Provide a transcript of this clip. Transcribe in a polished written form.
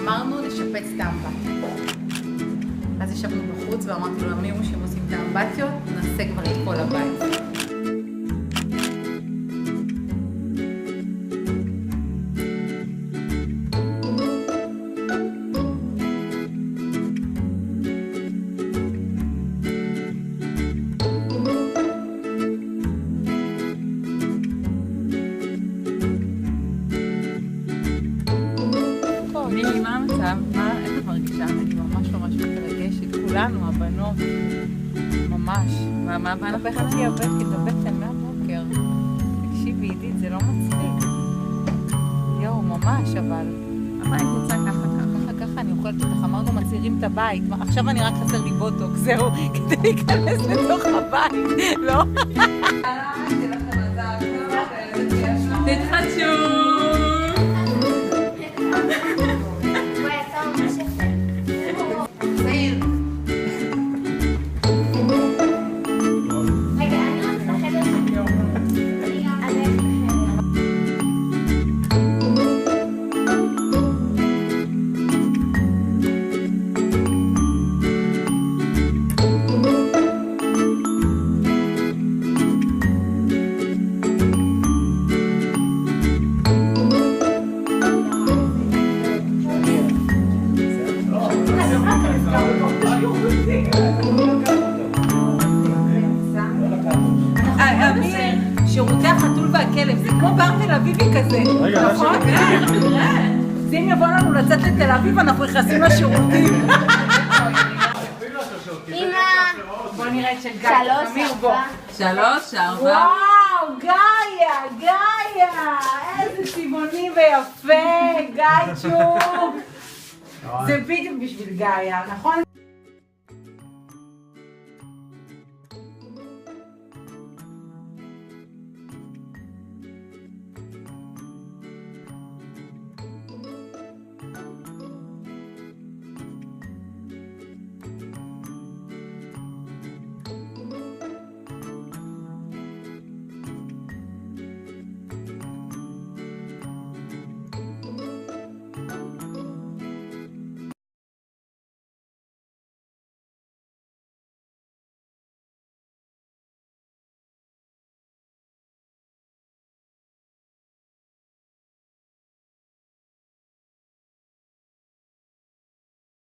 אמרנו לשפץ את האמבטיה. אז ישבנו בחוץ ואמרתי לו, המימו שהם עושים את האמבטיות, נעשה כבר את כל הבית. מילי, מה המצב? איך את מרגישה? אני ממש מתרגשת. כולנו, הבנות. ממש. מה לקחת לי הבטן מהבוקר? תקשיבי, עידית, זה לא מצחיק. יואו, ממש, אבל... מה היית רוצה ככה? אני אוכלת אותך. אמרנו, מצעירים את הבית. עכשיו אני רק חסר לי בוטוק, זהו, כדי להיכנס לתוך הבית. לא? תתחדשו! שירותי החתול והכלב, זה כמו בר תל אביבי כזה, נכון? אז אם יבוא לנו לצאת לתל אביב, אנחנו נכנסים לשירותים. אמא! בוא נראה את של גיא, תמיר בו. 3, 4. וואו, גיא, איזה צבעוני ויפה, גיא צ'וק. זה בדיוק בשביל גיא, נכון?